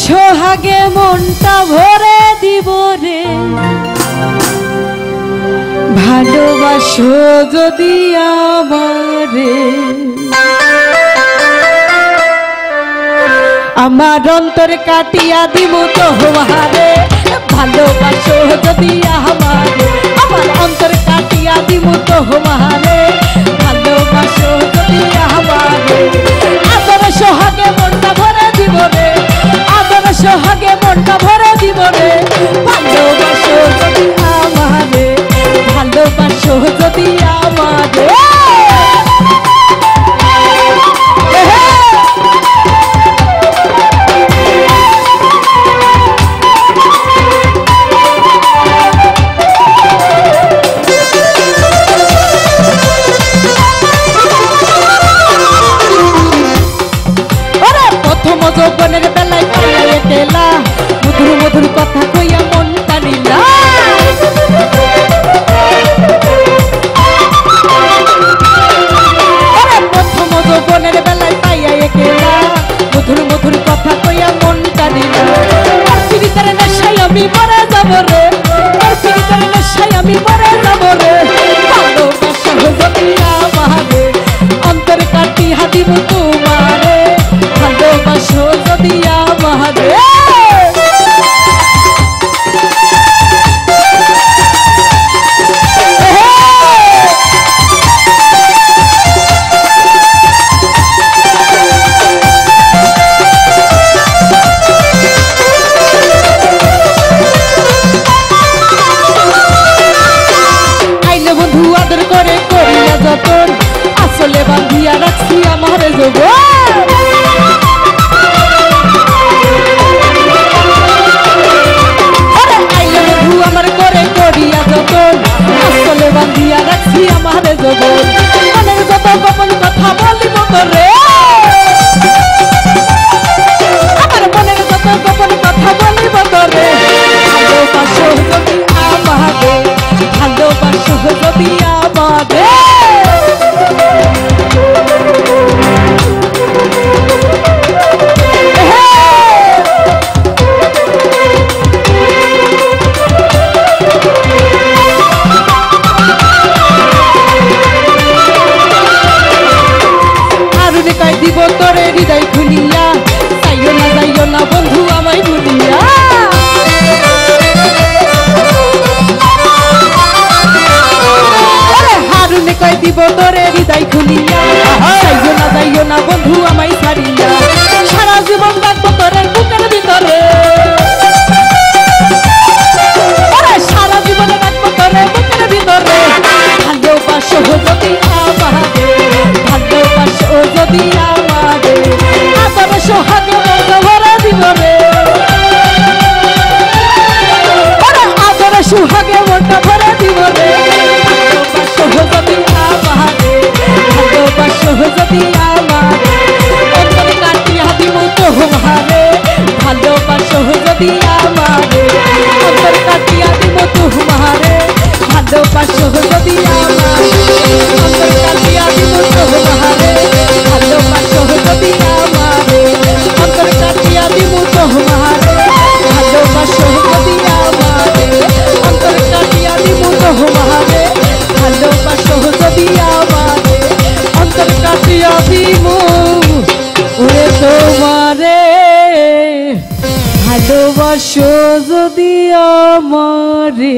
সোহাগে মনটা ভরে দিব রে, ভালোবাসো যদি আমারে। আমার অন্তর কাটিয়া দিব তোমারে, ভালোবাসো যদি আমারে। আমার অন্তর কাটিয়া দিব তোমারে, ভালোবাসো যদি আমারে। আদর সোহাগে মনটা ভরে দিব রে, আদর সোহাগে মনটা ভরে দিব রে, ভালোবাসো যদি আমারে, ভালোবাসো যদি আমারে। যৌবনের বেলায় পাইয়া গেলা, মধুর মধুর কথা কইয়া মন টানিলা। প্রথম যৌবনের বেলায় পাইয়া গেলা, মধুর মধুর কথা কইয়া মন টানিলা। পৃথিবীর নেশায় আমি মরে যাব রে, পৃথিবীর নেশায় আমি মরে যাব রে, ভালোবাসা যদি আমারে। অন্তর কাটিয়া দিব তোমারে, ভালোবাসো যদি আমারে। আইলে বন্ধু আদর করে করিয়া যতন, আসলে বান্ধিয়া রাখছি আমারে যৌবন। বান্ধিয়া রাখছি আমারে যৌবন, মনের যত গোপন কথা বলিব তোরে, আমার মনের যত গোপন কথা বলিব তোরে, ভালোবাসো যদি আমারে, ভালোবাসো যদি আমারে। দিব তোরে হৃদয় খুলিয়া, যাইও না বন্ধু আমায় ভুলিয়া। হারুনে কয় দিব তোরে হৃদয় খুলিয়া, যাইও না বন্ধু আমায় ছাড়িয়া। সারা জীবন রাখবো তোরে বুকের ভিতরে, সারা জীবন রাখবো তোরে বুকের ভিতরে, ভালোবাসো যদি আমারে, ভালোবাসো যদি আমারে। আদর সোহাগে মনটা ভরে দিব রে, আদর সোহাগে মনটা ভরে দিব রে, ভালোবাসো যদি আমারে, ভালোবাসো যদি আমারে। অন্তর কাটিয়া দিব তোমারে, ভালোবাসো যদি আমারে। অন্তর কাটিয়া দিব তোমারে, ভালোবাসো যদি আমারে। অন্তর কাটিয়া দিব তোমারে, ভালোবাসো যদি আমারে। অন্তর কাটিয়া দিব তোমারে, ভালোবাসো যদি আমারে। অন্তর কাটিয়া দিব তোমারে, ভালোবাসো যদি আমারে। অন্তর কাটিয়া দিব ওরে তোমারে, ভালোবাসো যদি আমারে।